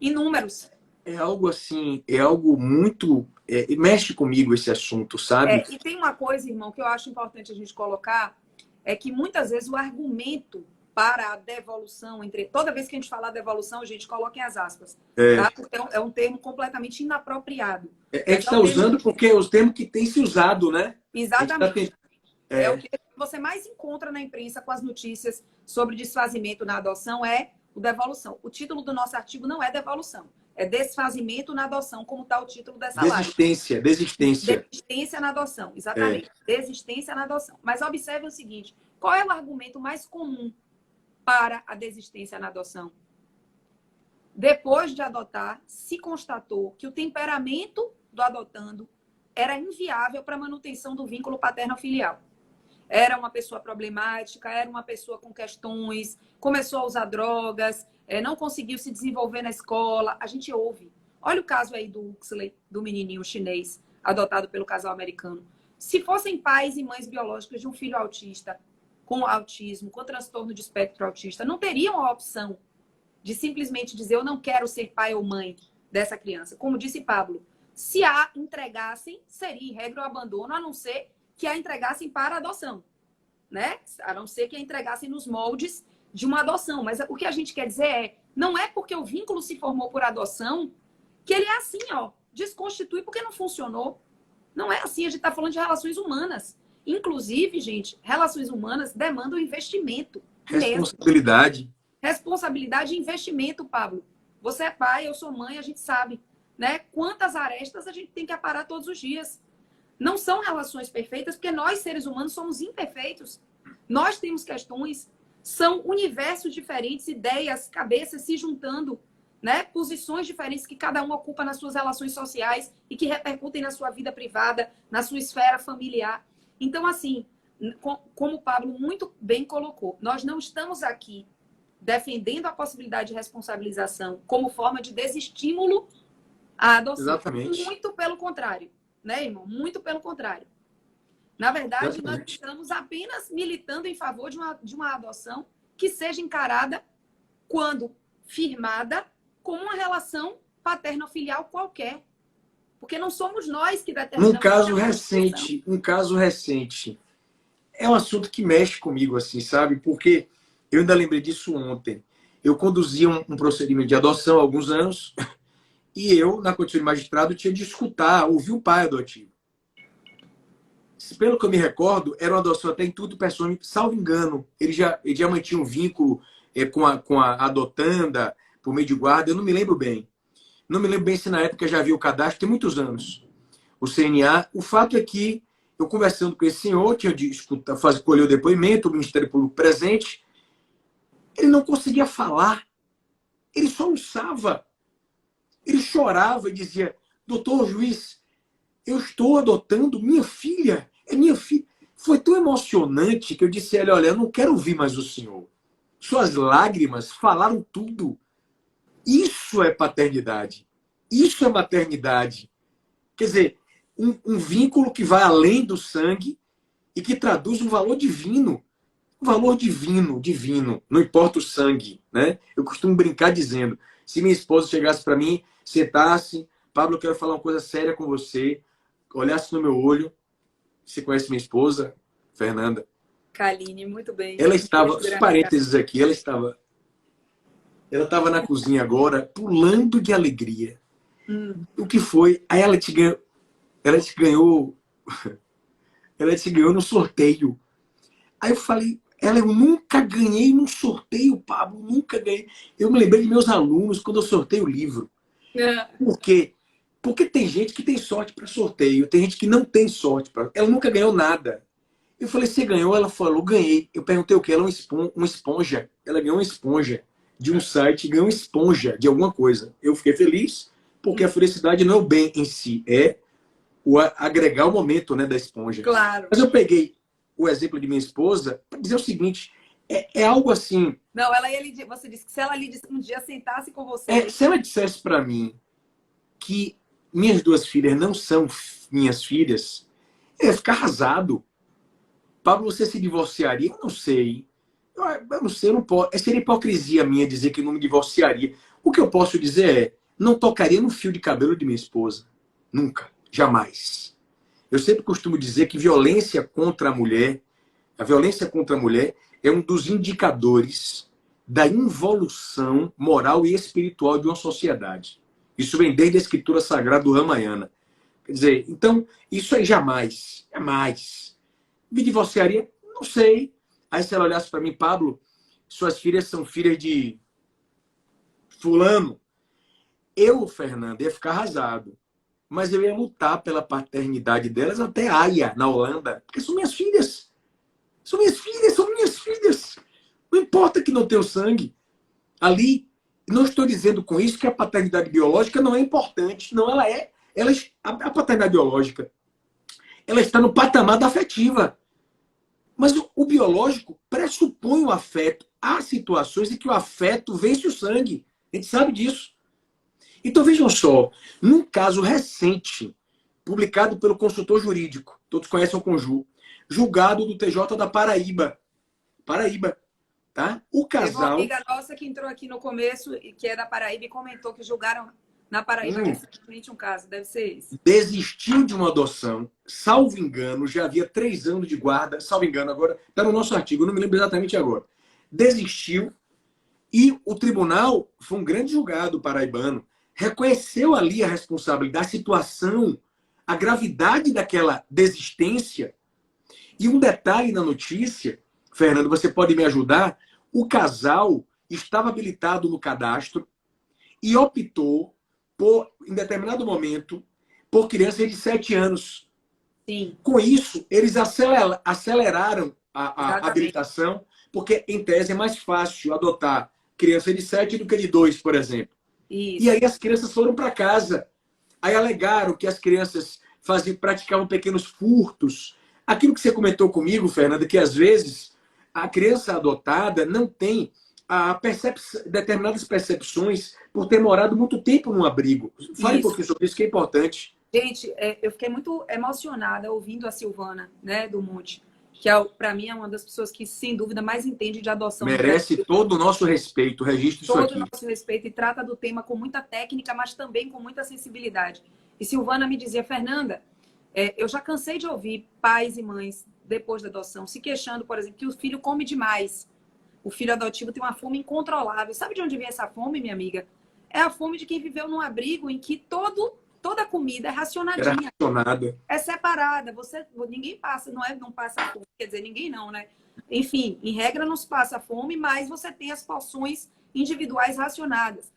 inúmeros. É algo assim, é algo muito... mexe comigo esse assunto, sabe? E tem uma coisa, irmão, que eu acho importante a gente colocar, é que muitas vezes o argumento para a devolução, toda vez que a gente falar devolução, a gente coloca em as aspas, tá? Porque é um termo completamente inapropriado. A gente está usando porque é o termo que tem se usado, né? Exatamente. É o que você mais encontra na imprensa com as notícias sobre desfazimento na adoção é o devolução. O título do nosso artigo não é devolução, é desfazimento na adoção, como está o título dessa live. Desistência na adoção, exatamente. Desistência na adoção. Mas observe o seguinte, qual é o argumento mais comum para a desistência na adoção? Depois de adotar, se constatou que o temperamento do adotando era inviável para a manutenção do vínculo paterno-filial. Era uma pessoa problemática, era uma pessoa com questões, começou a usar drogas, não conseguiu se desenvolver na escola. A gente ouve. Olha o caso aí do Huxley, do menininho chinês, adotado pelo casal americano. Se fossem pais e mães biológicos de um filho autista, com autismo, com transtorno de espectro autista, não teriam a opção de simplesmente dizer eu não quero ser pai ou mãe dessa criança. Como disse Pablo, se a entregassem, seria em regra o abandono, a não ser que a entregassem para adoção, né? A não ser que a entregassem nos moldes de uma adoção. Mas o que a gente quer dizer não é porque o vínculo se formou por adoção que ele é assim, ó, desconstitui porque não funcionou. Não é assim, a gente está falando de relações humanas. Inclusive, gente, relações humanas demandam investimento. Responsabilidade. Mesmo. Responsabilidade e investimento, Pablo. Você é pai, eu sou mãe, a gente sabe, né? Quantas arestas a gente tem que aparar todos os dias. Não são relações perfeitas, porque nós, seres humanos, somos imperfeitos. Nós temos questões, são universos diferentes, ideias, cabeças se juntando, né? Posições diferentes que cada um ocupa nas suas relações sociais e que repercutem na sua vida privada, na sua esfera familiar. Então, assim, como o Pablo muito bem colocou, nós não estamos aqui defendendo a possibilidade de responsabilização como forma de desestímulo à adoção. Exatamente. Muito pelo contrário, né, irmão? Muito pelo contrário. Na verdade, Exatamente. Nós estamos apenas militando em favor de uma adoção que seja encarada, quando firmada, como uma relação paterno-filial qualquer. Porque não somos nós que determinamos. Um caso recente. É um assunto que mexe comigo, assim, sabe? Porque eu ainda lembrei disso ontem. Eu conduzia um procedimento de adoção há alguns anos e eu, na condição de magistrado, tinha de escutar, ouvir o pai adotivo. Pelo que eu me recordo, era uma adoção até em tudo persona, salvo engano. Ele já mantinha um vínculo com a adotanda, por meio de guarda, eu não me lembro bem. Não me lembro bem se na época já havia o cadastro, tem muitos anos. O CNA. O fato é que eu conversando com esse senhor, tinha de escutar, colher o depoimento, o Ministério Público presente, ele não conseguia falar. Ele soluçava. Ele chorava e dizia, doutor juiz, eu estou adotando minha filha. É minha filha. Foi tão emocionante que eu disse a ele, olha, eu não quero ouvir mais o senhor. Suas lágrimas falaram tudo. Isso é paternidade. Isso é maternidade. Quer dizer, um vínculo que vai além do sangue e que traduz um valor divino. Um valor divino, divino. Não importa o sangue, né? Eu costumo brincar dizendo, se minha esposa chegasse para mim, sentasse, Pablo, eu quero falar uma coisa séria com você, olhasse no meu olho, você conhece minha esposa, Fernanda? Kaline, muito bem. Ela estava, parênteses aqui, ela estava na cozinha agora, pulando de alegria. O que foi? Aí ela te ganhou, ela te ganhou, ela te ganhou no sorteio. Aí eu falei, eu nunca ganhei num sorteio, Pablo, nunca ganhei. Eu me lembrei de meus alunos quando eu sorteio o livro. Por quê? Porque tem gente que tem sorte para sorteio, tem gente que não tem sorte para. Ela nunca ganhou nada. Eu falei, você ganhou? Ela falou, ganhei. Eu perguntei o que? Ela é uma esponja. Ela ganhou uma esponja de um site, ganhou uma esponja de alguma coisa. Eu fiquei feliz, porque a felicidade não é o bem em si, é o agregar o momento, né, da esponja. Claro. Mas eu peguei o exemplo de minha esposa para dizer o seguinte, é algo assim... Não, você disse que se ela um dia sentasse com você... se ela dissesse para mim que minhas duas filhas não são minhas filhas, eu ia ficar arrasado. Pablo, você se divorciaria? Eu não sei. Eu não sei, eu não posso. Seria hipocrisia minha dizer que eu não me divorciaria. O que eu posso dizer é, não tocaria no fio de cabelo de minha esposa. Nunca. Jamais. Eu sempre costumo dizer que a violência contra a mulher é um dos indicadores da involução moral e espiritual de uma sociedade. Isso vem desde a escritura sagrada do Ramayana. Quer dizer, então, isso aí jamais. Me divorciaria? Não sei. Aí se ela olhasse para mim, Pablo, suas filhas são filhas de fulano. Eu, Fernando, ia ficar arrasado. Mas eu ia lutar pela paternidade delas até Haia, na Holanda. Porque são minhas filhas. São minhas filhas. Não importa que não tenha o sangue. Ali, não estou dizendo com isso que a paternidade biológica não é importante. Não, ela é. A paternidade biológica, ela está no patamar da afetiva. Mas o biológico pressupõe o afeto. Há situações em que o afeto vence o sangue. A gente sabe disso. Então vejam só, num caso recente, publicado pelo consultor jurídico, todos conhecem o Conju, julgado do TJ da Paraíba. Tá? O casal... Teve uma amiga nossa que entrou aqui no começo, que é da Paraíba, e comentou que julgaram na Paraíba recentemente um caso. Deve ser esse. Desistiu de uma adoção, salvo engano, já havia 3 anos de guarda, salvo engano, agora está no nosso artigo, eu não me lembro exatamente agora. Desistiu e o tribunal, foi um grande julgado paraibano, reconheceu ali a responsabilidade, a situação, a gravidade daquela desistência. E um detalhe na notícia, Fernando, você pode me ajudar? O casal estava habilitado no cadastro e optou, em determinado momento, por crianças de 7 anos. Sim. Com isso, eles aceleraram a habilitação, porque, em tese, é mais fácil adotar criança de 7 do que de 2, por exemplo. Isso. E aí as crianças foram para casa. Aí alegaram que as crianças praticavam pequenos furtos. Aquilo que você comentou comigo, Fernanda, que às vezes a criança adotada não tem determinadas percepções por ter morado muito tempo num abrigo. Fale um pouquinho sobre isso, que é importante. Gente, eu fiquei muito emocionada ouvindo a Silvana, né, do Monte, que para mim é uma das pessoas que, sem dúvida, mais entende de adoção. Merece todo o nosso respeito, registre isso aqui. Todo o nosso respeito, e trata do tema com muita técnica, mas também com muita sensibilidade. E Silvana me dizia, Fernanda, eu já cansei de ouvir pais e mães, depois da adoção, se queixando, por exemplo, que o filho come demais. O filho adotivo tem uma fome incontrolável. Sabe de onde vem essa fome, minha amiga? É a fome de quem viveu num abrigo em que toda a comida é racionadinha. É separada. Ninguém passa, não passa fome. Quer dizer, ninguém não, né? Enfim, em regra não se passa fome, mas você tem as porções individuais racionadas.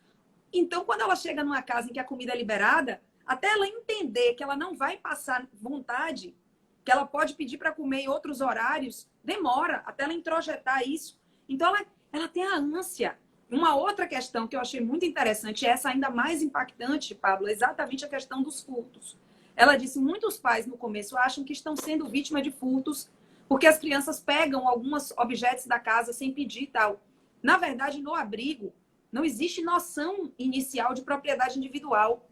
Então, quando ela chega numa casa em que a comida é liberada, até ela entender que ela não vai passar vontade, que ela pode pedir para comer em outros horários, demora até ela introjetar isso. Então, ela tem a ânsia. Uma outra questão que eu achei muito interessante, essa ainda mais impactante, Pablo, é exatamente a questão dos furtos. Ela disse, muitos pais no começo acham que estão sendo vítimas de furtos porque as crianças pegam alguns objetos da casa sem pedir e tal. Na verdade, no abrigo, não existe noção inicial de propriedade individual.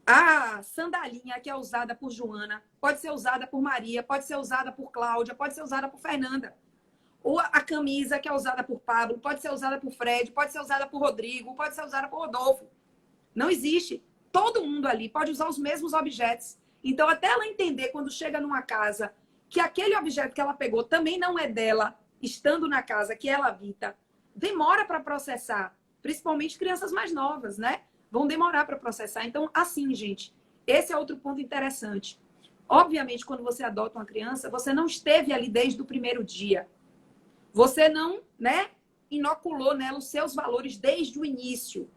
A sandalinha que é usada por Joana pode ser usada por Maria, pode ser usada por Cláudia, pode ser usada por Fernanda. Ou a camisa que é usada por Pablo pode ser usada por Fred, pode ser usada por Rodrigo, pode ser usada por Rodolfo. Não existe. Todo mundo ali pode usar os mesmos objetos. Então, até ela entender, quando chega numa casa, que aquele objeto que ela pegou também não é dela, estando na casa que ela habita, demora para processar. Principalmente crianças mais novas, né? Vão demorar para processar. Então, assim, gente, esse é outro ponto interessante. Obviamente, quando você adota uma criança, você não esteve ali desde o primeiro dia. Você não, né, inoculou nela os seus valores desde o início.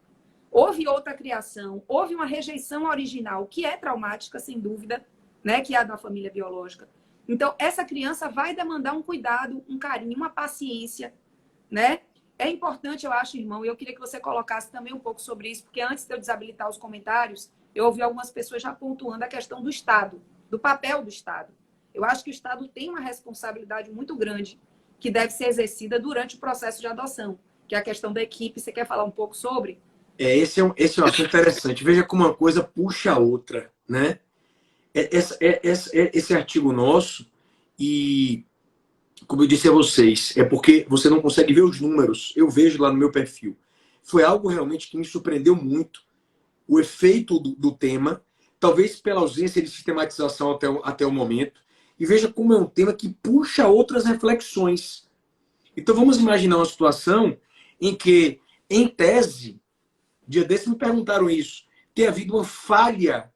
Houve outra criação, houve uma rejeição original, que é traumática, sem dúvida, né, que é a da família biológica. Então, essa criança vai demandar um cuidado, um carinho, uma paciência, né? É importante, eu acho, irmão, e eu queria que você colocasse também um pouco sobre isso, porque antes de eu desabilitar os comentários, eu ouvi algumas pessoas já pontuando a questão do Estado, do papel do Estado. Eu acho que o Estado tem uma responsabilidade muito grande que deve ser exercida durante o processo de adoção, que é a questão da equipe. Você quer falar um pouco sobre? Esse é um assunto interessante. Veja como uma coisa puxa a outra, né? Esse artigo nosso, e como eu disse a vocês, é porque você não consegue ver os números. Eu vejo lá no meu perfil. Foi algo realmente que me surpreendeu muito. O efeito do tema, talvez pela ausência de sistematização até o momento. E veja como é um tema que puxa outras reflexões. Então vamos imaginar uma situação em que, em tese, dia desses me perguntaram isso, ter havido uma falha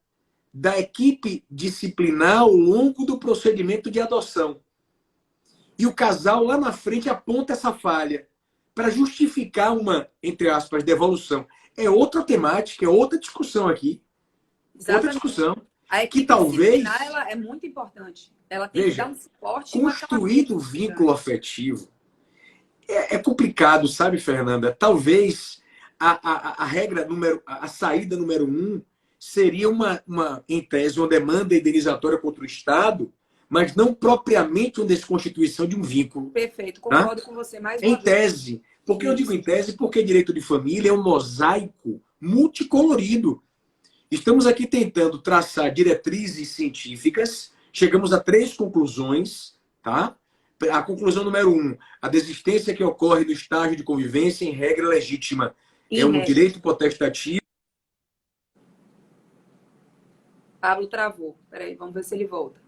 da equipe disciplinar ao longo do procedimento de adoção. E o casal lá na frente aponta essa falha para justificar uma, entre aspas, devolução. É outra temática, é outra discussão aqui. Exatamente. Outra discussão. A equipe que talvez, ela é muito importante. Ela tem veja, que dar um suporte. construir o vínculo afetivo é complicado, sabe, Fernanda? Talvez a regra a saída número 1 seria em tese, uma demanda indenizatória contra o Estado, mas não propriamente uma desconstituição de um vínculo. Perfeito, concordo com você mais uma em vez. tese. Por que eu digo em tese? Porque direito de família é um mosaico multicolorido. Estamos aqui tentando traçar diretrizes científicas, chegamos a 3 conclusões, tá? A conclusão número 1, a desistência que ocorre no estágio de convivência em regra legítima é um direito potestativo. Pablo travou. Peraí, vamos ver se ele volta.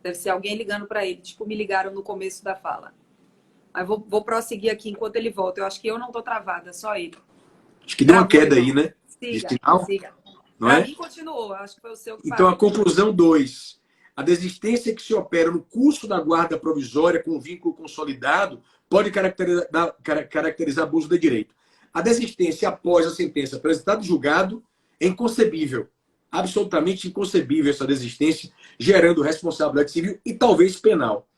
Deve ser alguém ligando para ele, tipo me ligaram no começo da fala. Mas vou prosseguir aqui enquanto ele volta. Eu acho que eu não estou travada, só ele. Acho que deu uma queda aí, né? Siga, de sinal. Siga. Não é? Para mim continuou, acho que foi o seu que Então, falou. a conclusão 2. A desistência que se opera no curso da guarda provisória com vínculo consolidado pode caracterizar abuso de direito. A desistência após a sentença apresentada e julgado é inconcebível. Absolutamente inconcebível essa desistência, gerando responsabilidade civil e talvez penal.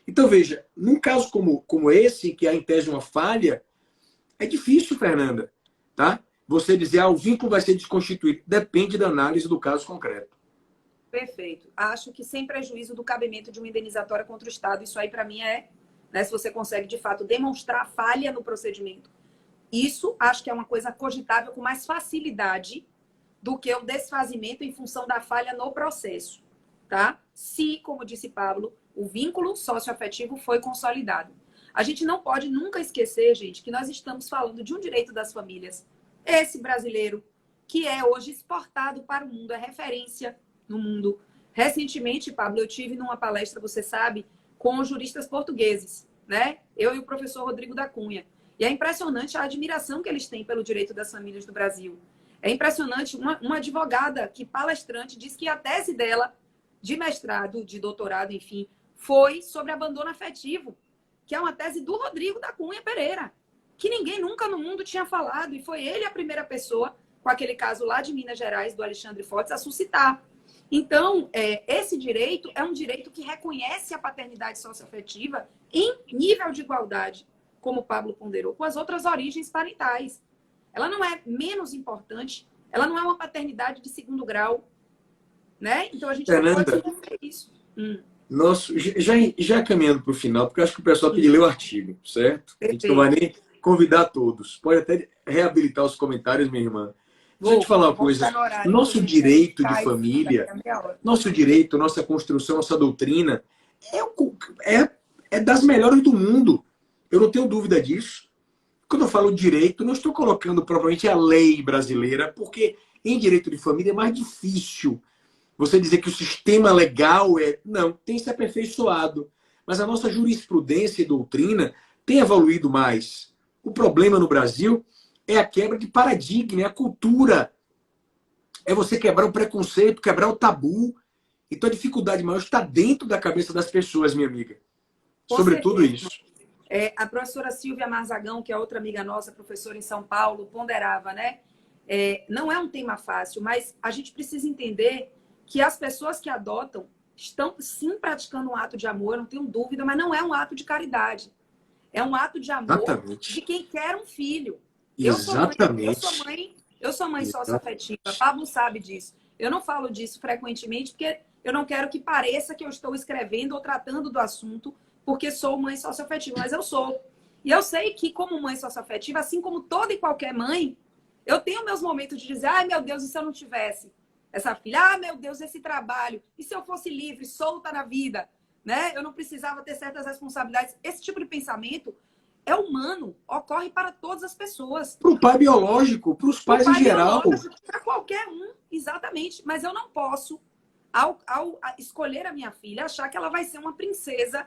Então, veja, num caso como esse, que há em tese uma falha, é difícil, Fernanda, tá? Você dizer, o vínculo vai ser desconstituído. Depende da análise do caso concreto. Perfeito. Acho que sem prejuízo do cabimento de uma indenizatória contra o Estado, isso aí para mim é, né, se você consegue de fato demonstrar falha no procedimento. Isso acho que é uma coisa cogitável com mais facilidade do que o desfazimento em função da falha no processo, tá? Se, como disse Pablo, o vínculo socioafetivo foi consolidado. A gente não pode nunca esquecer, gente, que nós estamos falando de um direito das famílias, esse brasileiro, que é hoje exportado para o mundo, é referência no mundo. Recentemente, Pablo, eu tive numa palestra, você sabe, com juristas portugueses, né? Eu e o professor Rodrigo da Cunha. E é impressionante a admiração que eles têm pelo direito das famílias do Brasil. É impressionante, uma advogada que palestrante disse que a tese dela, de mestrado, de doutorado, enfim, foi sobre abandono afetivo, que é uma tese do Rodrigo da Cunha Pereira, que ninguém nunca no mundo tinha falado, e foi ele a primeira pessoa, com aquele caso lá de Minas Gerais, do Alexandre Fortes, a suscitar. Então, esse direito é um direito que reconhece a paternidade socioafetiva em nível de igualdade, como o Pablo ponderou, com as outras origens parentais. Ela não é menos importante, ela não é uma paternidade de segundo grau, né? Então, a gente não pode esquecer isso. Nossa, já caminhando para o final, porque eu acho que o pessoal tem que ler o artigo, certo? A gente não vai nem convidar todos. Pode até reabilitar os comentários, minha irmã. Deixa eu te falar uma Vou coisa. ficar no horário, Nosso inclusive, a gente direito de cai família, daqui a meia hora. nosso direito, nossa construção, nossa doutrina é, é das melhores do mundo. Eu não tenho dúvida disso. Quando eu falo direito, não estou colocando propriamente a lei brasileira, porque em direito de família é mais difícil você dizer que o sistema legal é... Não, tem se aperfeiçoado. Mas a nossa jurisprudência e doutrina tem evoluído mais. O problema no Brasil é a quebra de paradigma, é a cultura. É você quebrar o preconceito, quebrar o tabu. Então a dificuldade maior está dentro da cabeça das pessoas, minha amiga. Com Sobre tudo certeza. isso. A professora Silvia Marzagão, que é outra amiga nossa, professora em São Paulo, ponderava, né? Não é um tema fácil, mas a gente precisa entender que as pessoas que adotam estão sim praticando um ato de amor, eu não tenho dúvida, mas não é um ato de caridade. É um ato de amor Exatamente. de quem quer um filho. Exatamente. Eu sou mãe socioafetiva. Pablo sabe disso. Eu não falo disso frequentemente porque eu não quero que pareça que eu estou escrevendo ou tratando do assunto porque sou mãe socioafetiva, mas eu sou. E eu sei que, como mãe socioafetiva, assim como toda e qualquer mãe, eu tenho meus momentos de dizer, ai meu Deus, e se eu não tivesse essa filha? Ah, meu Deus, esse trabalho. E se eu fosse livre, solta na vida? Né? Eu não precisava ter certas responsabilidades. Esse tipo de pensamento é humano, ocorre para todas as pessoas. Para o pai biológico, para os pais em geral. Para qualquer um, exatamente. Mas eu não posso, ao escolher a minha filha, achar que ela vai ser uma princesa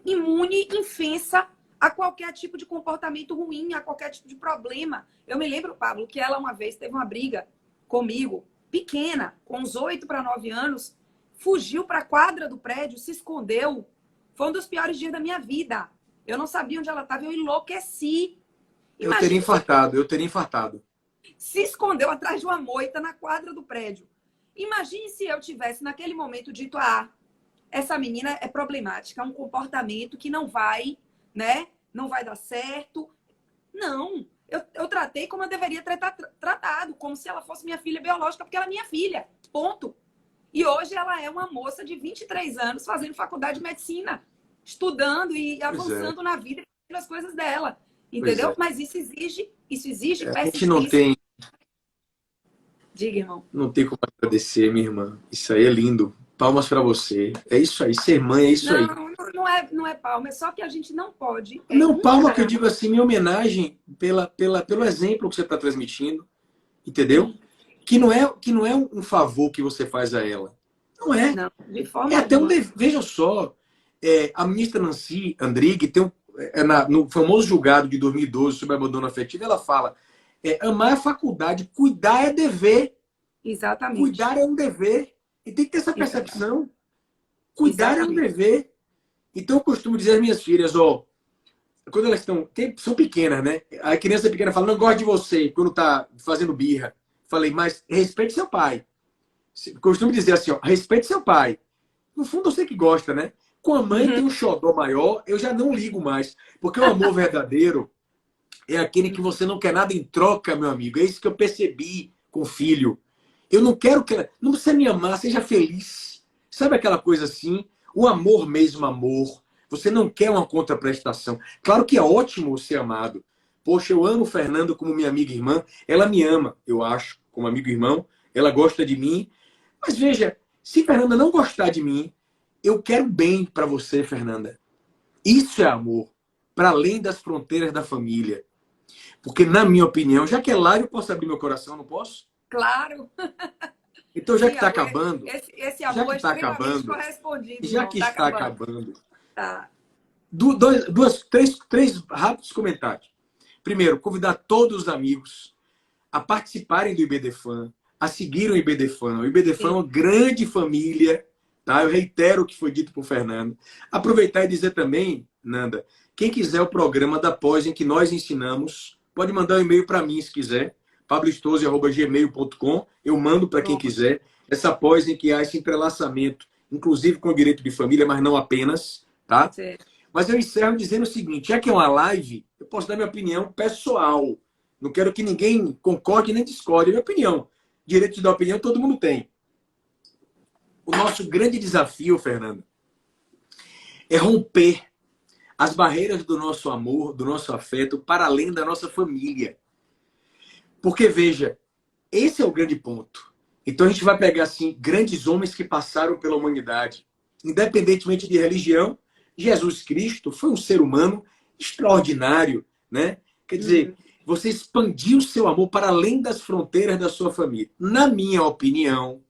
imune, infensa a qualquer tipo de comportamento ruim, a qualquer tipo de problema. Eu me lembro, Pablo, que ela uma vez teve uma briga comigo, pequena, com uns 8 para 9 anos, fugiu para a quadra do prédio, se escondeu. Foi um dos piores dias da minha vida. Eu não sabia onde ela estava, eu enlouqueci. Eu teria infartado. Se escondeu atrás de uma moita na quadra do prédio. Imagine se eu tivesse, naquele momento, dito, essa menina é problemática, é um comportamento que não vai, né? Não vai dar certo. Não. Eu tratei como eu deveria ter tratado, como se ela fosse minha filha biológica, porque ela é minha filha. Ponto. E hoje ela é uma moça de 23 anos fazendo faculdade de medicina, estudando e avançando na vida e fazendo as coisas dela. Entendeu? Mas isso exige persistência. A gente não tem... Diga, irmão. Não tem como agradecer, minha irmã. Isso aí é lindo. Palmas para você. É isso aí. Ser mãe é isso aí. Não é palma. É só que a gente não pode... Não, palma que eu digo assim, em homenagem pelo exemplo que você está transmitindo. Entendeu? Sim. Que não é um favor que você faz a ela. Não é. Não, de forma até um dever. Veja só. A ministra Nancy Andrighi tem no famoso julgado de 2012 sobre abandono afetivo, ela fala: amar é faculdade, cuidar é dever. Exatamente. Cuidar é um dever. E tem que ter essa percepção. Cuidar é um dever. Então eu costumo dizer às minhas filhas, quando elas são pequenas, né? A criança pequena fala, não gosto de você, quando tá fazendo birra. Falei, mas respeite seu pai. Costumo dizer assim, respeite seu pai. No fundo eu sei que gosta, né? Com a mãe tem um xodó maior, eu já não ligo mais. Porque o amor verdadeiro é aquele que você não quer nada em troca, meu amigo. É isso que eu percebi com o filho. Eu não quero que ela... Não precisa me amar, seja feliz. Sabe aquela coisa assim? O amor mesmo, amor. Você não quer uma contraprestação. Claro que é ótimo ser amado. Poxa, eu amo o Fernando como minha amiga e irmã. Ela me ama, eu acho, como amigo e irmão. Ela gosta de mim. Mas veja, se Fernanda não gostar de mim, eu quero bem para você, Fernanda. Isso é amor. Para além das fronteiras da família. Porque, na minha opinião, já que é lá, eu posso abrir meu coração, não posso? Claro. Então, já que está acabando... Esse amor é extremamente correspondido. Já que está acabando... Tá. Três rápidos comentários. Primeiro, convidar todos os amigos a participarem do IBDFAN, a seguirem o IBDFAN. O IBDFAN é uma grande família, tá? Eu reitero o que foi dito por Fernando. Aproveitar e dizer também, Nanda, quem quiser o programa da pós em que nós ensinamos, pode mandar um e-mail para mim se quiser, pablostoso@gmail.com. Eu mando para quem quiser. Essa pós em que há esse entrelaçamento, inclusive com o direito de família, mas não apenas, tá? Certo. Mas eu encerro dizendo o seguinte, já que é uma live, eu posso dar minha opinião pessoal. Não quero que ninguém concorde nem discorde. É minha opinião. Direito de dar opinião todo mundo tem. O nosso grande desafio, Fernando, é romper as barreiras do nosso amor, do nosso afeto, para além da nossa família. Porque, veja, Esse é o grande ponto. Então a gente vai pegar assim grandes homens que passaram pela humanidade, independentemente de religião. Jesus Cristo foi um ser humano extraordinário, né? Quer dizer, você expandiu o seu amor para além das fronteiras da sua família. Na minha opinião,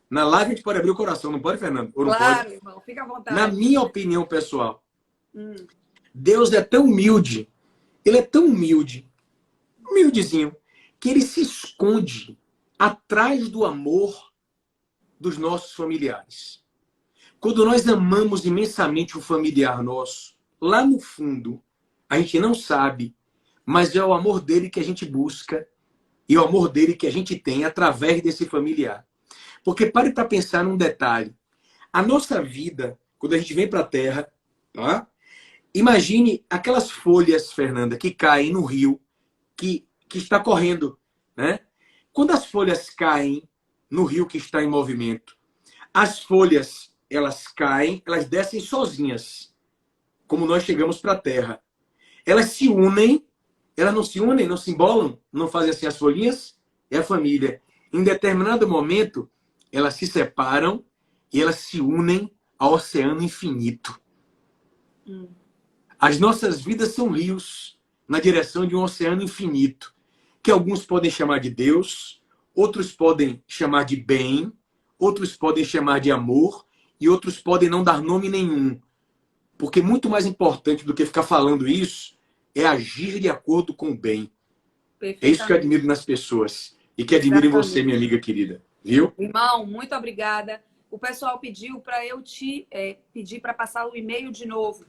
na live a gente pode abrir o coração, não pode, Fernando? Ou não Claro, pode? irmão, fica à Na vontade. minha opinião pessoal, Deus é tão humilde, ele é tão humilde, humildezinho, que ele se esconde atrás do amor dos nossos familiares. Quando nós amamos imensamente o familiar nosso, lá no fundo, a gente não sabe, mas é o amor dele que a gente busca e o amor dele que a gente tem através desse familiar. Porque pare para pensar num detalhe. A nossa vida, quando a gente vem para a Terra, tá? Imagine aquelas folhas, Fernanda, que caem no rio, que está correndo, né? Quando as folhas caem no rio que está em movimento, as folhas, elas caem, elas descem sozinhas, como nós chegamos para a Terra. Elas se unem, elas não se unem, não se embolam, não fazem assim as folhinhas, é a família. Em determinado momento, elas se separam e elas se unem ao oceano infinito. As nossas vidas são rios na direção de um oceano infinito, que alguns podem chamar de Deus, outros podem chamar de bem, outros podem chamar de amor e outros podem não dar nome nenhum. Porque muito mais importante do que ficar falando isso é agir de acordo com o bem. É isso que eu admiro nas pessoas e que admiro em você, minha amiga querida. Viu? Irmão, muito obrigada. O pessoal pediu para eu te pedir para passar o e-mail de novo.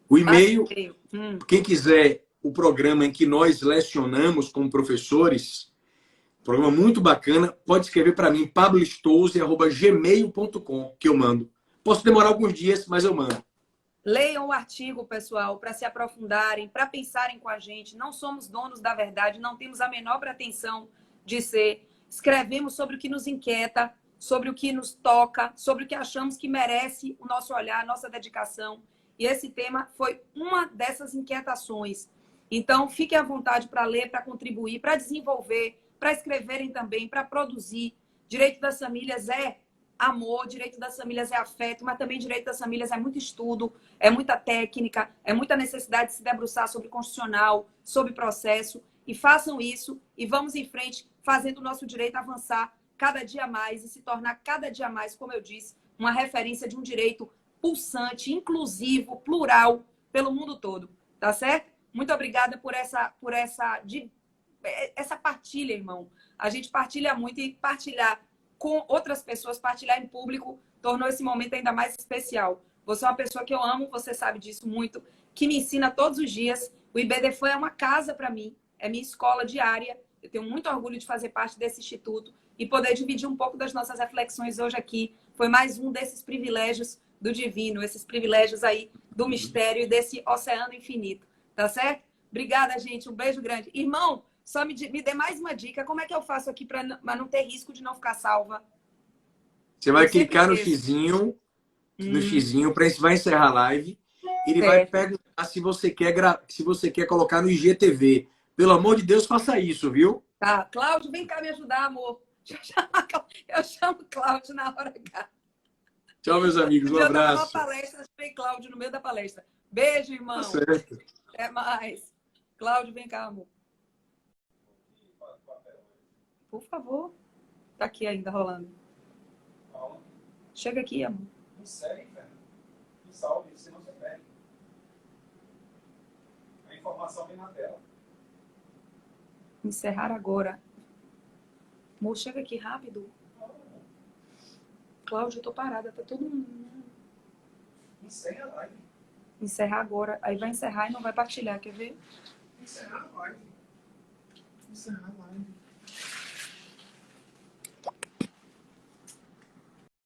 O e-mail, quem quiser o programa em que nós lecionamos como professores, programa muito bacana, pode escrever para mim, pablostouze@gmail.com, que eu mando. Posso demorar alguns dias, mas eu mando. Leiam o artigo, pessoal, para se aprofundarem, para pensarem com a gente. Não somos donos da verdade, não temos a menor pretensão de ser. Escrevemos sobre o que nos inquieta, sobre o que nos toca, sobre o que achamos que merece o nosso olhar, a nossa dedicação. E esse tema foi uma dessas inquietações. Então, fiquem à vontade para ler, para contribuir, para desenvolver, para escreverem também, para produzir. Direito das famílias é amor, direito das famílias é afeto, mas também direito das famílias é muito estudo, é muita técnica, é muita necessidade de se debruçar sobre constitucional, sobre processo. E façam isso e vamos em frente, fazendo o nosso direito avançar cada dia mais e se tornar cada dia mais, como eu disse, uma referência de um direito pulsante, inclusivo, plural, pelo mundo todo. Tá certo? Muito obrigada por essa partilha, irmão. A gente partilha muito e partilhar com outras pessoas, partilhar em público, tornou esse momento ainda mais especial. Você é uma pessoa que eu amo, você sabe disso muito, que me ensina todos os dias. O IBDFAN é uma casa para mim, é minha escola diária. Eu tenho muito orgulho de fazer parte desse instituto e poder dividir um pouco das nossas reflexões hoje aqui. Foi mais um desses privilégios do divino, esses privilégios aí do mistério e desse oceano infinito. Tá certo? Obrigada, gente. Um beijo grande. Irmão, só me dê mais uma dica. Como é que eu faço aqui para não ter risco de não ficar salva? Você vai clicar no xizinho, vai encerrar a live. Ele vai perguntar se você quer colocar no IGTV. Pelo amor de Deus, faça isso, viu? Tá. Cláudio, vem cá me ajudar, amor. Eu chamo Cláudio na hora H. Tchau, meus amigos. Um abraço. Eu tava numa palestra, chamei Cláudio no meio da palestra. Beijo, irmão. Tá certo. Até mais. Cláudio, vem cá, amor. Por favor. Tá aqui ainda rolando. Chega aqui, amor. Não segue, Fernando. Não salve, senão você perde. A informação vem na tela. Encerrar agora. Amor, chega aqui rápido. Cláudio, eu tô parada. Tá todo mundo. Encerra a live. Encerrar agora. Aí vai encerrar e não vai partilhar, quer ver? Encerrar a live. Encerrar a live.